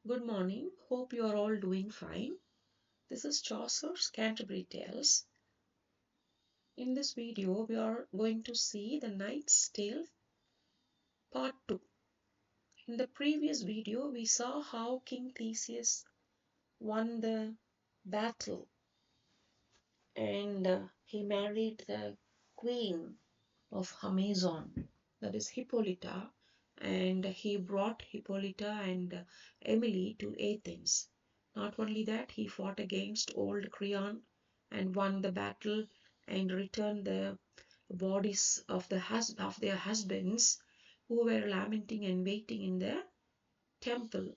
Good morning. Hope you are all doing fine. This is Chaucer's Canterbury Tales. In this video, we are going to see the Knight's Tale Part 2. In the previous video, we saw how King Theseus won the battle and he married the queen of Amazon, that is Hippolyta, and he brought Hippolyta and Emily to Athens. Not only that, he fought against old Creon and won the battle and returned the bodies of their husbands who were lamenting and waiting in the temple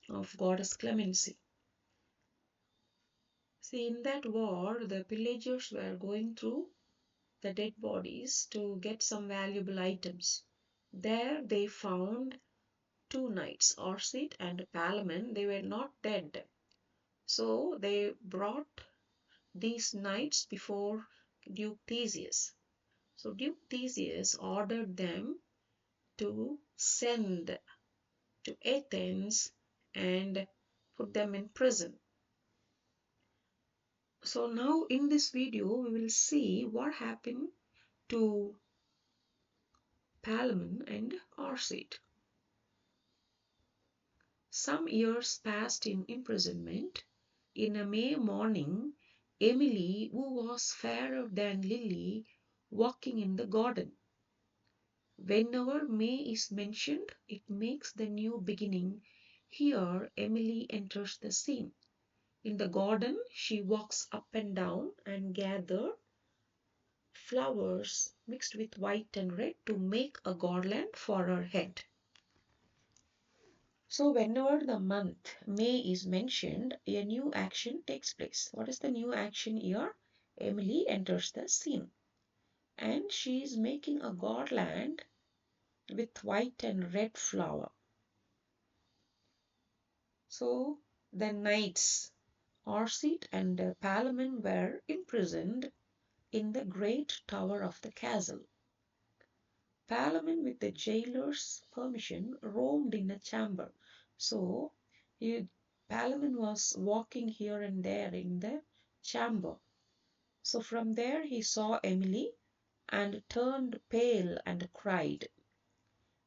of goddess Clemency. See, in that war, the pillagers were going through the dead bodies to get some valuable items. There they found two knights, Orcid and Palamon. They were not dead. So they brought these knights before Duke Theseus. So Duke Theseus ordered them to send to Athens and put them in prison. So now in this video we will see what happened to Palamon and Orcid. Some years passed in imprisonment. In a May morning, Emily, who was fairer than Lily, walking in the garden. Whenever May is mentioned, it makes the new beginning. Here, Emily enters the scene. In the garden, she walks up and down and gathers flowers mixed with white and red to make a garland for her head. So whenever the month May is mentioned, a new action takes place. What is the new action here? Emily enters the scene and she is making a garland with white and red flower. So the knights Orcid and Palamon were imprisoned in the great tower of the castle. Palamon, with the jailer's permission, roamed in a chamber. So Palamon was walking here and there in the chamber. So from there he saw Emily and turned pale and cried.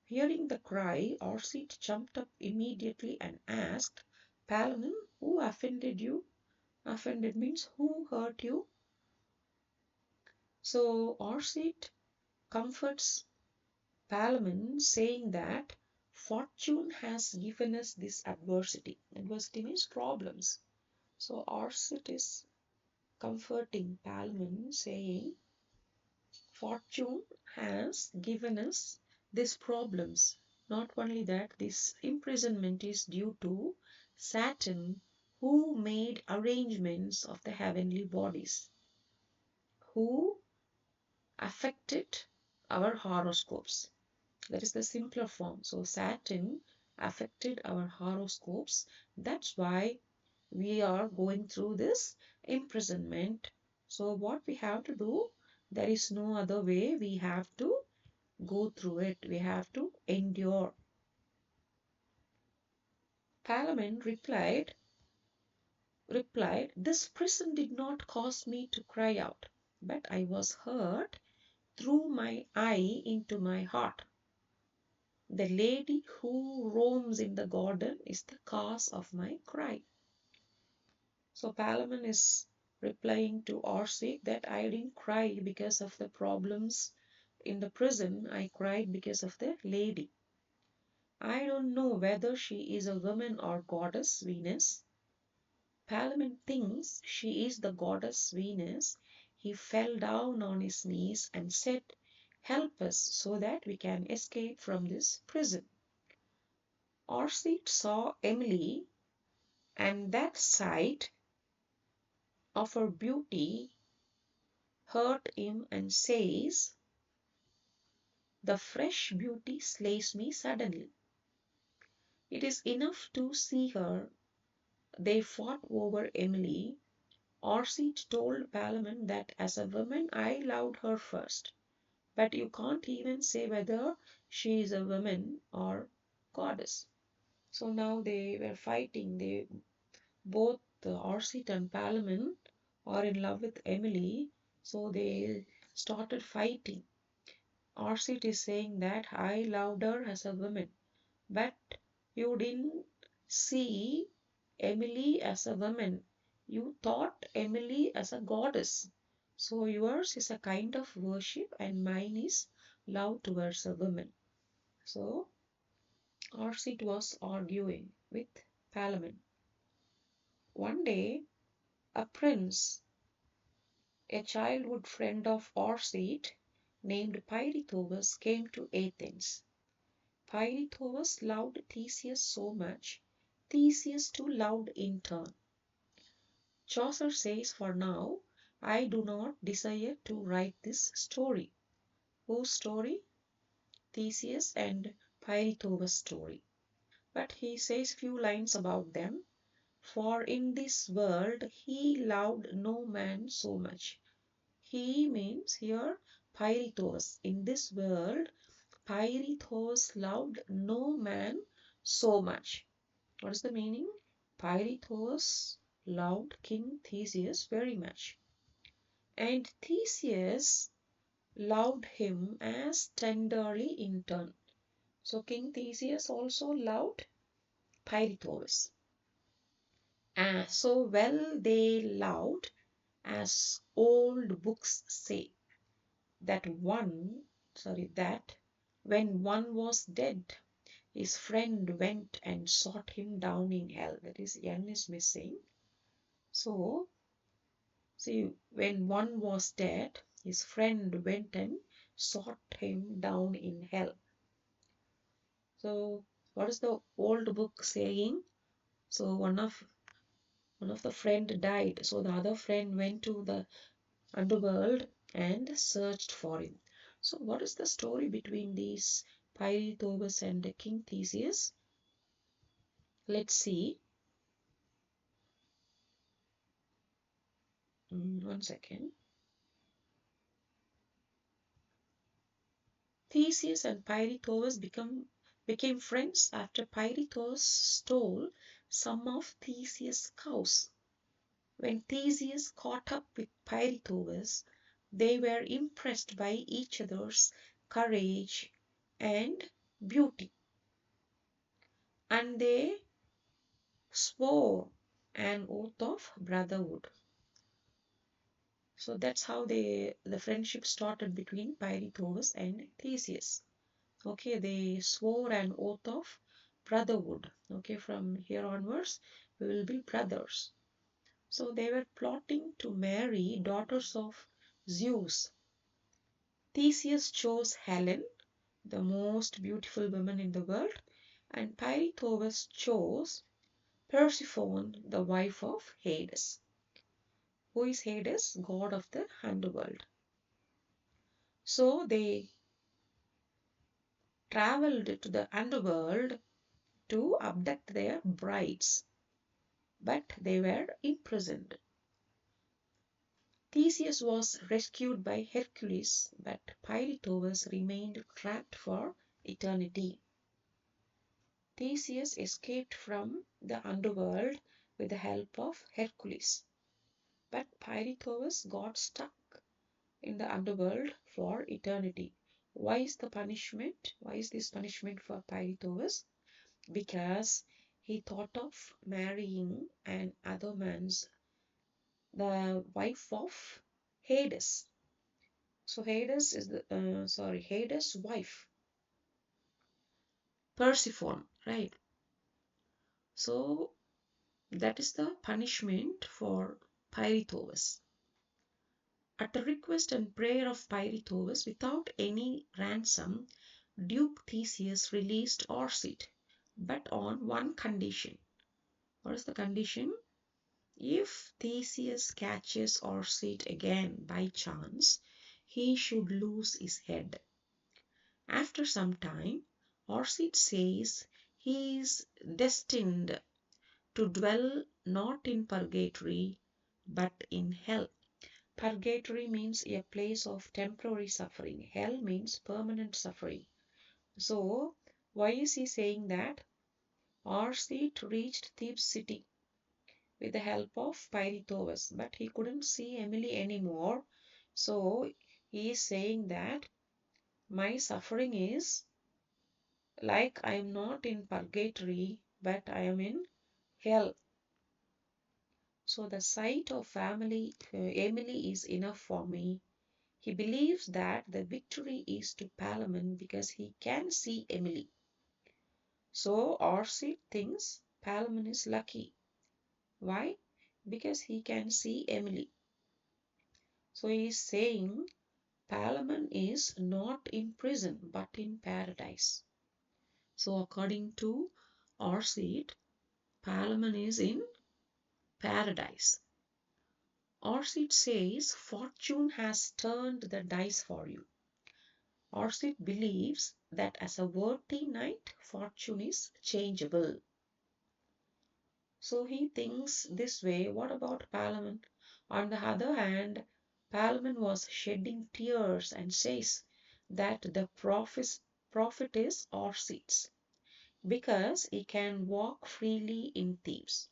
Hearing the cry, Orcid jumped up immediately and asked, Palamon, who offended you? Offended means who hurt you? So Orcid comforts Palamon, saying that fortune has given us this adversity. Adversity means problems. So Orcid is comforting Palamon, saying fortune has given us these problems. Not only that, this imprisonment is due to Saturn, who made arrangements of the heavenly bodies, who affected our horoscopes. That is the simpler form. So Saturn affected our horoscopes. That's why we are going through this imprisonment. So what we have to do, there is no other way. We have to go through it. We have to endure. Palamon replied, this prison did not cause me to cry out, but I was hurt through my eye into my heart. The lady who roams in the garden is the cause of my cry. So Palamon is replying to Orcid that I didn't cry because of the problems in the prison. I cried because of the lady. I don't know whether she is a woman or goddess Venus. Palamon thinks she is the goddess Venus. He fell down on his knees and said, help us so that we can escape from this prison. Orcid saw Emily, and that sight of her beauty hurt him and says, the fresh beauty slays me suddenly. It is enough to see her. They fought over Emily. Orcid told Palamon that as a woman I loved her first, but you can't even say whether she is a woman or goddess. So now they were fighting. They both Orsit and Palamon are in love with Emily, so they started fighting. Orsit is saying that I loved her as a woman, but you didn't see Emily as a woman. You thought Emily as a goddess. So yours is a kind of worship, and mine is love towards a woman. So Orsit was arguing with Palamon. One day, a prince, a childhood friend of Orsit, named Pirithous, came to Athens. Pirithous loved Theseus so much, Theseus too loved in turn. Chaucer says, for now, I do not desire to write this story. Whose story? Theseus and Pirithous' story. But he says few lines about them. For in this world he loved no man so much. He means here Pirithous. In this world, Pirithous loved no man so much. What is the meaning? Pirithous loved King Theseus very much. And Theseus loved him as tenderly in turn. So King Theseus also loved Pirithous. So well they loved, as old books say, that that when one was dead, his friend went and sought him down in hell. That is, N is missing. So, see, when one was dead, his friend went and sought him down in hell. So, what is the old book saying? So, one of the friend died. So the other friend went to the underworld and searched for him. So, what is the story between these Pirithous and King Theseus? Let's see. One second. Theseus and Pirithous became friends after Pirithous stole some of Theseus' cows. When Theseus caught up with Pirithous, they were impressed by each other's courage and beauty, and they swore an oath of brotherhood. So that's how the friendship started between Pirithous and Theseus. Okay, they swore an oath of brotherhood. Okay, from here onwards, we will be brothers. So they were plotting to marry daughters of Zeus. Theseus chose Helen, the most beautiful woman in the world, and Pirithous chose Persephone, the wife of Hades. Who is Hades? God of the underworld. So they traveled to the underworld to abduct their brides, but they were imprisoned. Theseus was rescued by Hercules, but Pirithous remained trapped for eternity. Theseus escaped from the underworld with the help of Hercules, but Pirithous got stuck in the underworld for eternity. Why is the punishment? Why is this punishment for Pirithous? Because he thought of marrying an other man's, the wife of Hades. So Hades is Hades' wife, Persephone, right? So that is the punishment for Pirithous. At the request and prayer of Pirithous, without any ransom, Duke Theseus released Orsit, but on one condition. What is the condition? If Theseus catches Orsit again by chance, he should lose his head. After some time, Orsit says he is destined to dwell not in purgatory but in hell. Purgatory means a place of temporary suffering. Hell means permanent suffering. So, why is he saying that? Arcite reached Thebes city with the help of Pirithous, but he couldn't see Emily anymore. So he is saying that my suffering is like I am not in purgatory, but I am in hell. So the sight of Emily is enough for me. He believes that the victory is to Palamon because he can see Emily. So Arcite thinks Palamon is lucky. Why? Because he can see Emily. So he is saying Palamon is not in prison but in paradise. So according to Arcite, Palamon is in paradise. Arcite says fortune has turned the dice for you. Arcite believes that as a worthy knight, fortune is changeable. So he thinks this way. What about Palamon? On the other hand, Palamon was shedding tears and says that the prophet is Arcite's because he can walk freely in Thebes.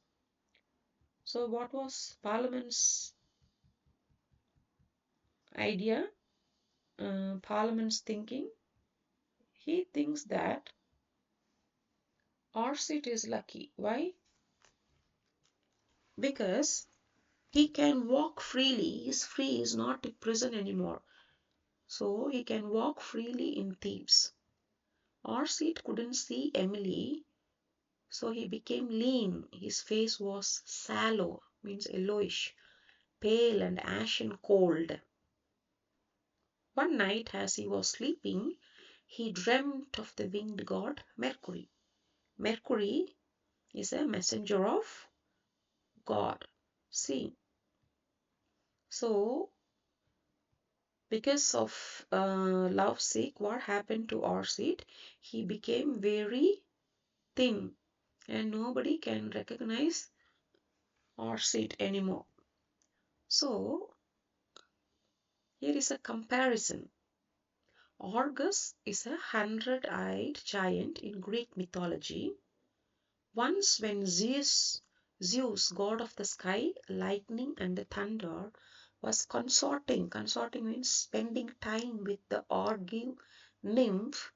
So what was Palamon's idea? Palamon's thinking? He thinks that Arcite is lucky. Why? Because he can walk freely. He's free. He's not in prison anymore. So he can walk freely in Thebes. Arcite couldn't see Emily, so he became lean. His face was sallow, means yellowish, pale and ashen cold. One night, as he was sleeping, he dreamt of the winged god Mercury. Mercury is a messenger of God. See, so because of love sick, what happened to Arcite? He became very thin, and nobody can recognize Arcite anymore. So here is a comparison. Argus is a 100-eyed giant in Greek mythology. Once when Zeus, god of the sky, lightning and the thunder, was consorting means spending time with the Argive nymph.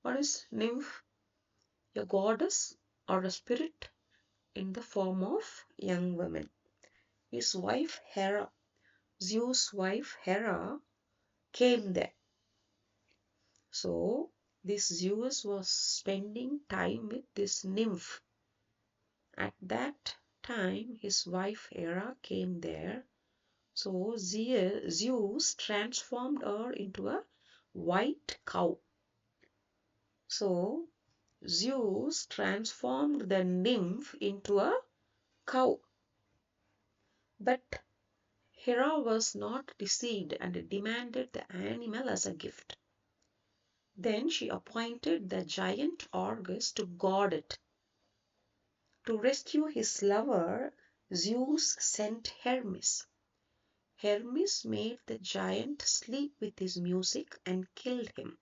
What is nymph? A goddess or a spirit in the form of young women. His wife Hera, Zeus' wife Hera, came there. So this Zeus was spending time with this nymph. At that time, his wife Hera came there. So Zeus transformed her into a white cow. So Zeus transformed the nymph into a cow. But Hera was not deceived and demanded the animal as a gift. Then she appointed the giant Argus to guard it. To rescue his lover, Zeus sent Hermes. Hermes made the giant sleep with his music and killed him.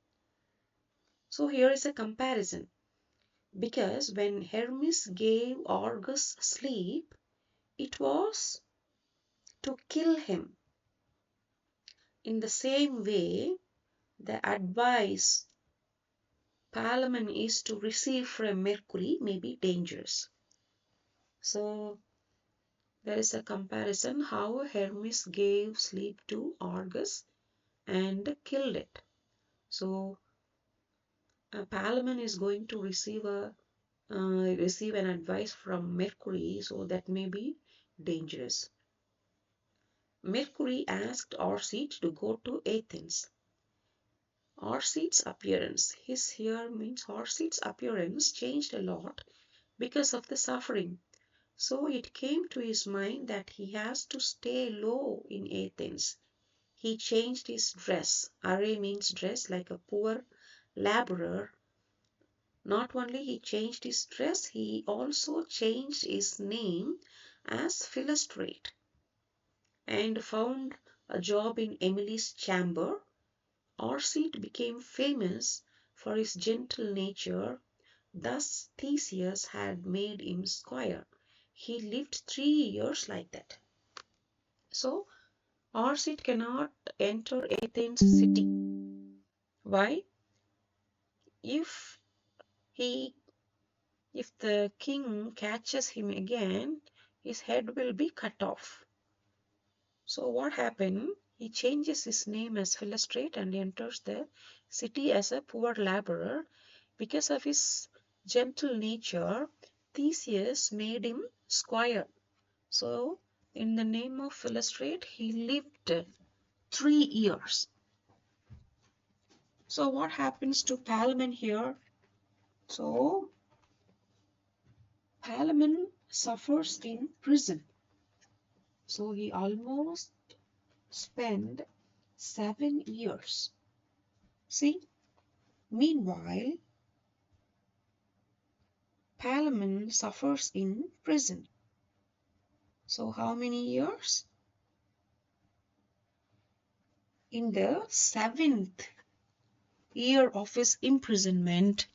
So here is a comparison. Because when Hermes gave Argus sleep, it was to kill him. In the same way, the advice Palamon is to receive from Mercury may be dangerous. So there is a comparison how Hermes gave sleep to Argus and killed it. So Palamon is going to receive an advice from Mercury, so that may be dangerous. Mercury asked Arcite to go to Athens. Arcite's appearance, his here means Arcite's appearance changed a lot because of the suffering. So it came to his mind that he has to stay low in Athens. He changed his dress. Array means dress, like a poor laborer. Not only he changed his dress, he also changed his name as Philostrate and found a job in Emily's chamber. Arcite became famous for his gentle nature, Thus Theseus had made him squire. He lived 3 years like that. So Arcite cannot enter Athens city. Why? If he if the king catches him again, his head will be cut off. So what happened? He changes his name as Philostrate and enters the city as a poor laborer. Because of his gentle nature, Theseus made him squire. So in the name of Philostrate, he lived 3 years. So what happens to Palamon here? So Palamon suffers in prison. So he almost spent 7 years. See, meanwhile, Palamon suffers in prison. So how many years? In the 7th year of his imprisonment,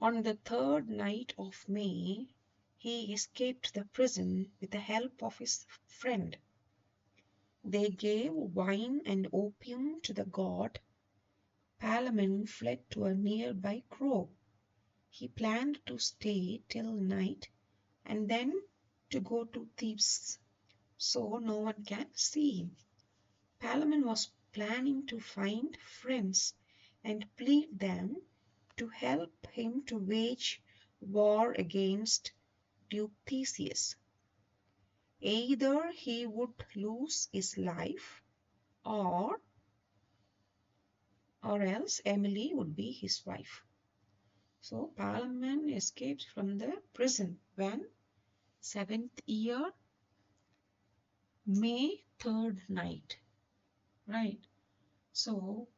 on the 3rd night of May, he escaped the prison with the help of his friend. They gave wine and opium to the god. Palamon fled to a nearby grove. He planned to stay till night and then to go to Thebes so no one can see him. Palamon was planning to find friends and plead them to help him to wage war against Duke Theseus. Either he would lose his life or else Emily would be his wife. So Palamon escaped from the prison when 7th year, May 3rd night, right? So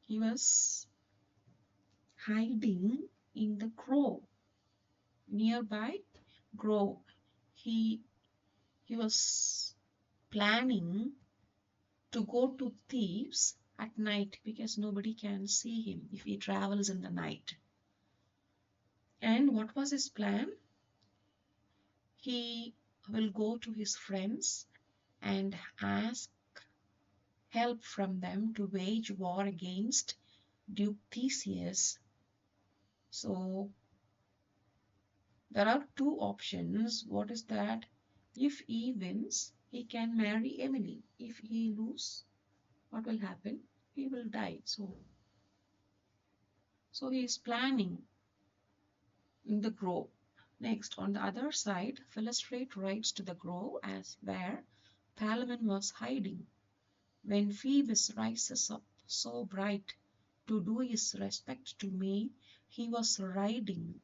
he was hiding in the grove, nearby grove. He was planning to go to Thebes at night because nobody can see him if he travels in the night. And what was his plan? He will go to his friends and ask help from them to wage war against Duke Theseus. So there are two options. What is that? If he wins, he can marry Emily. If he loses, what will happen? He will die. So he is planning in the grove. Next, on the other side, Philostrate rides to the grove as where Palamon was hiding. When Phoebus rises up so bright to do his respect to me, he was riding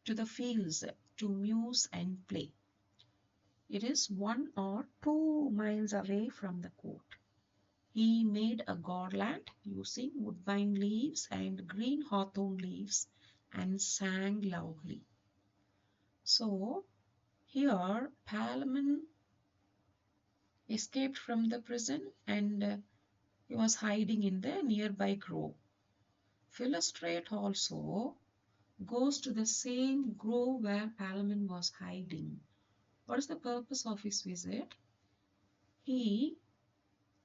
to the fields to muse and play. It is 1 or 2 miles away from the court. He made a garland using woodbine leaves and green hawthorn leaves and sang loudly. So here Palamon escaped from the prison and he was hiding in the nearby grove. Philostrate also goes to the same grove where Palamon was hiding. What is the purpose of his visit? He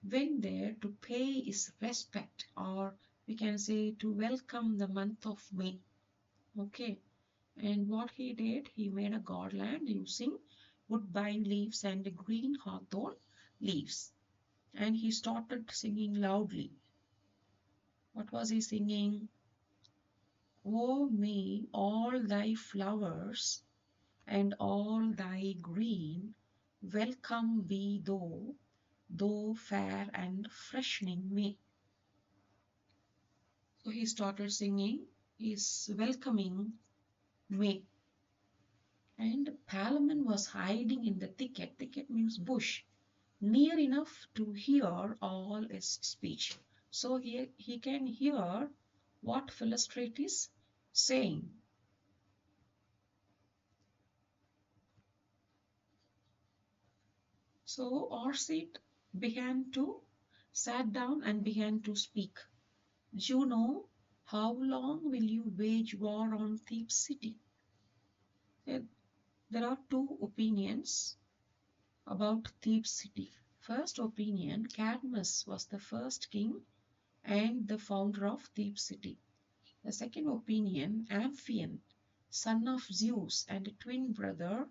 went there to pay his respect, or we can say to welcome the month of May. Okay, and what he did, he made a garland using woodbine leaves and green hawthorn leaves, and he started singing loudly. What was he singing? O May, all thy flowers and all thy green, welcome be though fair and freshening May. So he started singing, he's welcoming May. And Palamon was hiding in the thicket. Thicket means bush, near enough to hear all his speech. So he can hear what Philostrate is saying. So Arcite began to sat down and began to speak. Juno, how long will you wage war on Thebes city? Eh, There are two opinions about Thebes city. First opinion, Cadmus was the first king and the founder of Thebes city. The second opinion, Amphion, son of Zeus and a twin brother,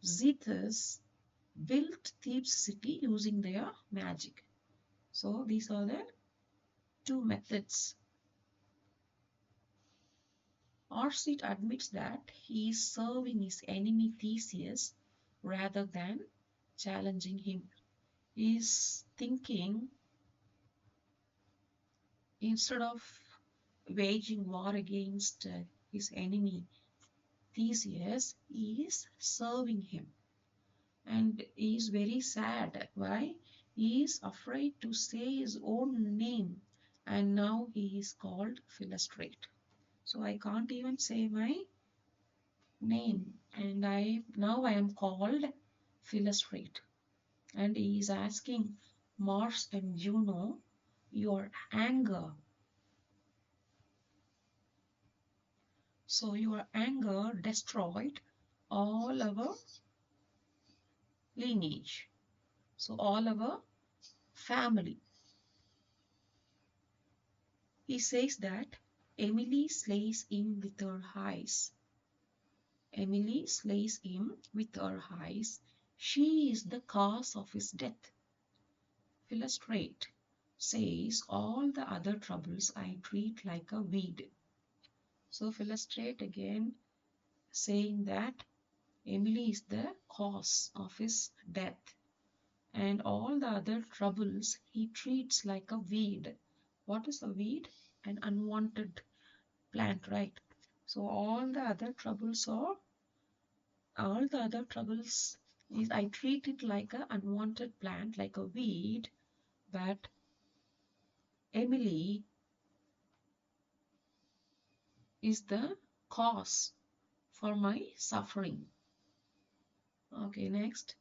Zethus, built Thebes city using their magic. So these are the two methods. Arcite admits that he is serving his enemy Theseus rather than challenging him. He is thinking, instead of waging war against his enemy Theseus, he is serving him. And he is very sad. Why? He is afraid to say his own name, and now he is called Philostrate. So I can't even say my name, and I am called Philostrate. And he is asking Mars and Juno, your anger. So your anger destroyed all our lineage. So all our family. He says that Emily slays him with her eyes. Emily slays him with her eyes. She is the cause of his death. Philostrate says all the other troubles I treat like a weed. So Philostrate again saying that Emily is the cause of his death, and all the other troubles he treats like a weed. What is a weed? An unwanted plant, right? So all the other troubles is I treat it like an unwanted plant, like a weed, but Emily is the cause for my suffering. Okay, next.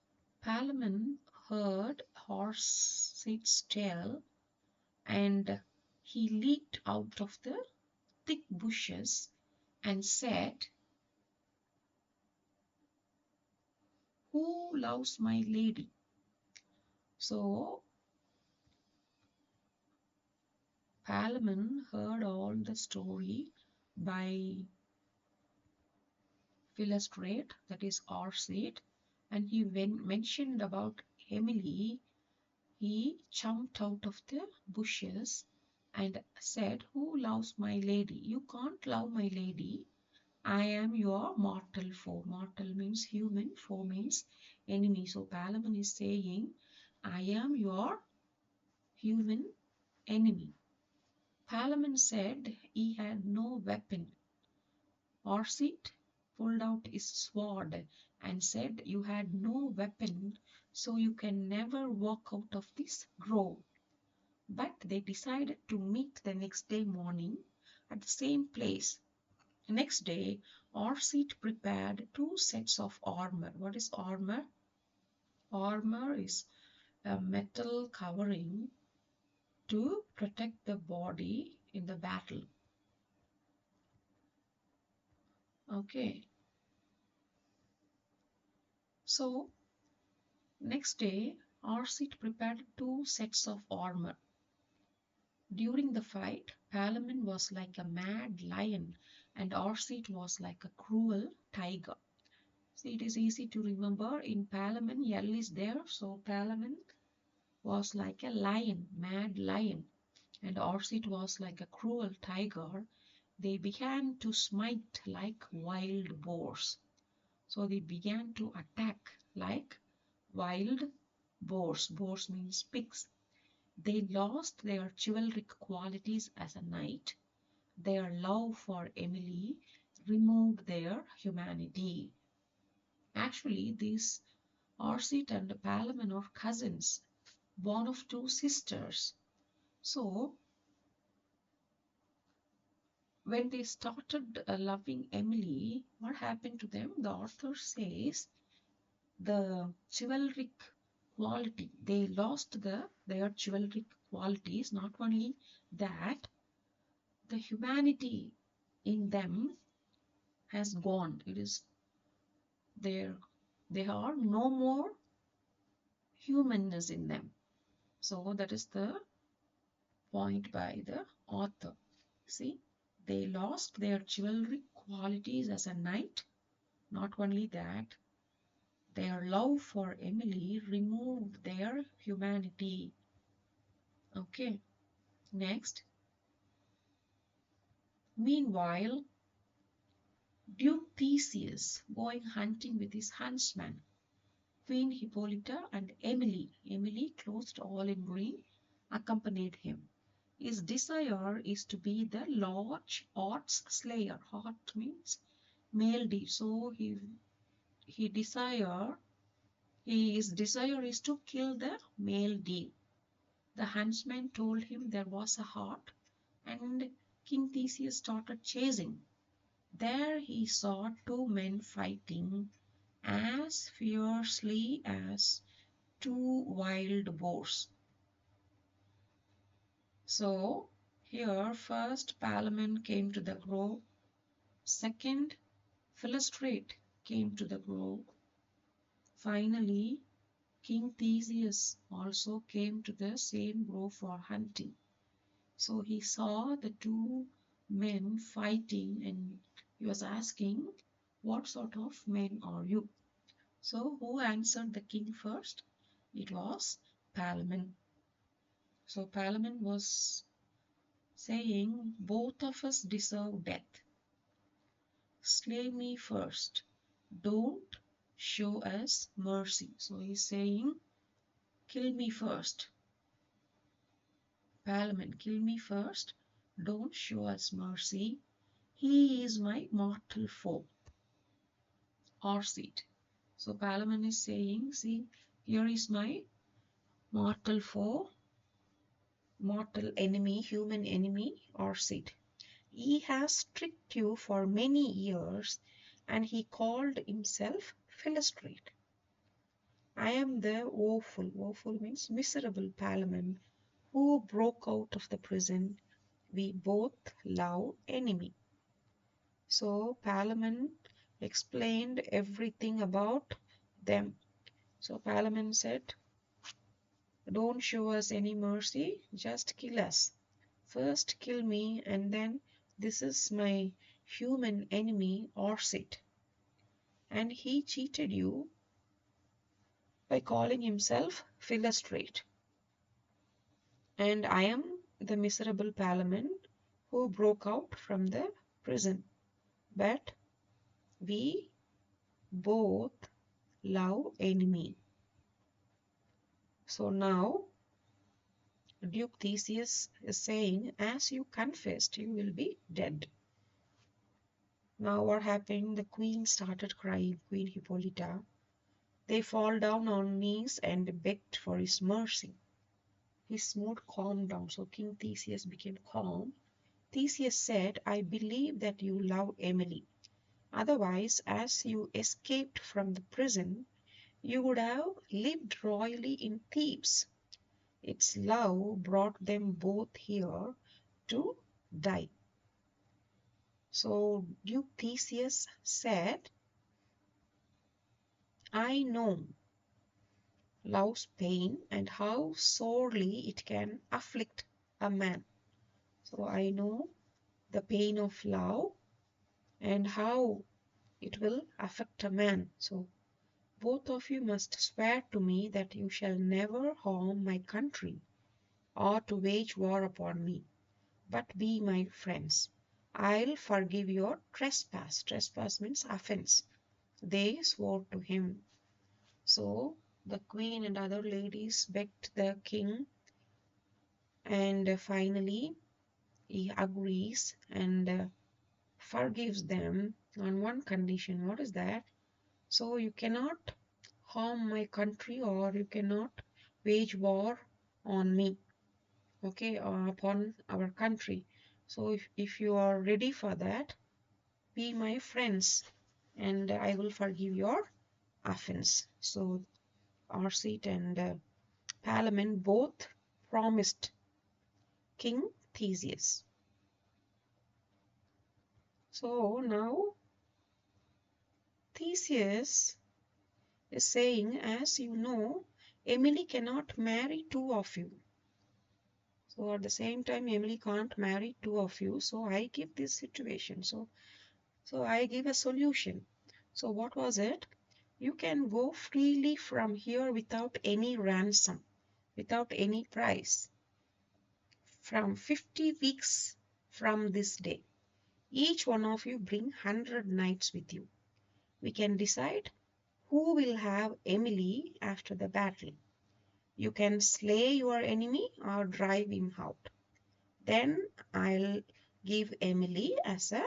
Palamon heard Horse's tale, and he leaped out of the thick bushes and said, who loves my lady? So Palamon heard all the story by Philostrate, that is Arcite, and he mentioned about Emily. He jumped out of the bushes and said, who loves my lady? You can't love my lady. I am your mortal foe. Mortal means human, foe means enemy. So Palamon is saying, I am your human enemy. Palamon said he had no weapon. Arcite pulled out his sword and said, you had no weapon, so you can never walk out of this grove. But they decided to meet the next day morning at the same place. The next day, Arcite prepared two sets of armor. What is armor? Armor is a metal covering to protect the body in the battle. Okay. So, next day, Arcite prepared two sets of armor. During the fight, Palamon was like a mad lion and Arcite was like a cruel tiger. See, it is easy to remember. In Palamon, L is there, so Palamon was like a lion, mad lion, and Arcite was like a cruel tiger. They began to smite like wild boars. So they began to attack like wild boars. Boars means pigs. They lost their chivalric qualities as a knight. Their love for Emily removed their humanity. Actually, these Arcite and Palamon are cousins, born of two sisters. So, when they started loving Emily, what happened to them? The author says the chivalric quality. They lost their chivalric qualities. Not only that, the humanity in them has gone. It is there. There are no more humanness in them. So that is the point by the author. See, they lost their chivalric qualities as a knight. Not only that, their love for Emily removed their humanity. Okay, next. Meanwhile, Duke Theseus going hunting with his huntsman, Queen Hippolyta and Emily, clothed all in green, accompanied him. His desire is to be the large ox slayer. Ox means male deer. So he desire his desire is to kill the male deer. The huntsman told him there was a hart, and King Theseus started chasing. There he saw two men fighting as fiercely as two wild boars. So here first Palamon came to the grove, second Philostrate came to the grove. Finally, King Theseus also came to the same grove for hunting. So he saw the two men fighting and he was asking, "What sort of men are you?" So who answered the king first? It was Palamon. So Palamon was saying, "Both of us deserve death. Slay me first. Don't show us mercy." So he's saying, "Kill me first. Palamon, kill me first. Don't show us mercy. He is my mortal foe." Arcite. So Palamon is saying, "See, here is my mortal foe, mortal enemy, human enemy, Arcite. He has tricked you for many years, and he called himself Philostrate. I am the woeful means miserable Palamon, who broke out of the prison. We both love enemy." So Palamon explained everything about them. So Palamon said, "Don't show us any mercy, just kill us. First kill me, and then this is my human enemy, Arcite. And he cheated you by calling himself Philostrate. And I am the miserable Palamon who broke out from the prison. But we both love enemy." So now Duke Theseus is saying, "As you confessed, you will be dead." Now what happened? The queen started crying, Queen Hippolyta. They fall down on knees and begged for his mercy. His mood calmed down, so King Theseus became calm. Theseus said, "I believe that you love Emily. Otherwise, as you escaped from the prison, you would have lived royally in Thebes. Its love brought them both here to die." So Duke Theseus said, "I know love's pain and how sorely it can afflict a man. So I know the pain of love and how it will affect a man. So both of you must swear to me that you shall never harm my country or to wage war upon me, but be my friends. I'll forgive your trespass." Trespass means offense. They swore to him. So the queen and other ladies begged the king, and finally he agrees and forgives them on one condition. What is that? So you cannot harm my country or you cannot wage war on me, okay, or upon our country. So if you are ready for that, be my friends and I will forgive your offense. So Arcite and Palamon both promised King Theseus. So now Theseus is saying, as you know, Emily cannot marry two of you. So at the same time, Emily can't marry two of you. So I give this situation. So I give a solution. So what was it? You can go freely from here without any ransom, without any price, from 50 weeks from this day. Each one of you bring 100 knights with you. We can decide who will have Emily after the battle. You can slay your enemy or drive him out. Then I'll give Emily as a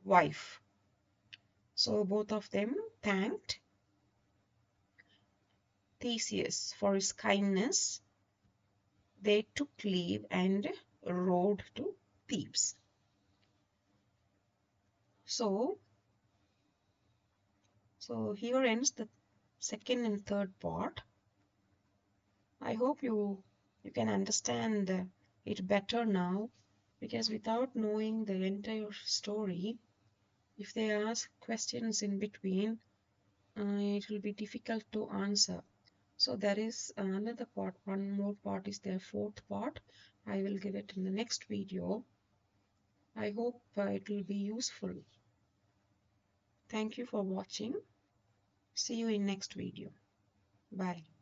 wife. So both of them thanked Theseus for his kindness. They took leave and rode to Thebes. So, so here ends the second and third part. I hope you can understand it better now, because without knowing the entire story, if they ask questions in between, it will be difficult to answer. So there is another part, one more part is there, fourth part. I will give it in the next video. I hope it will be useful. Thank you for watching. See you in next video. Bye.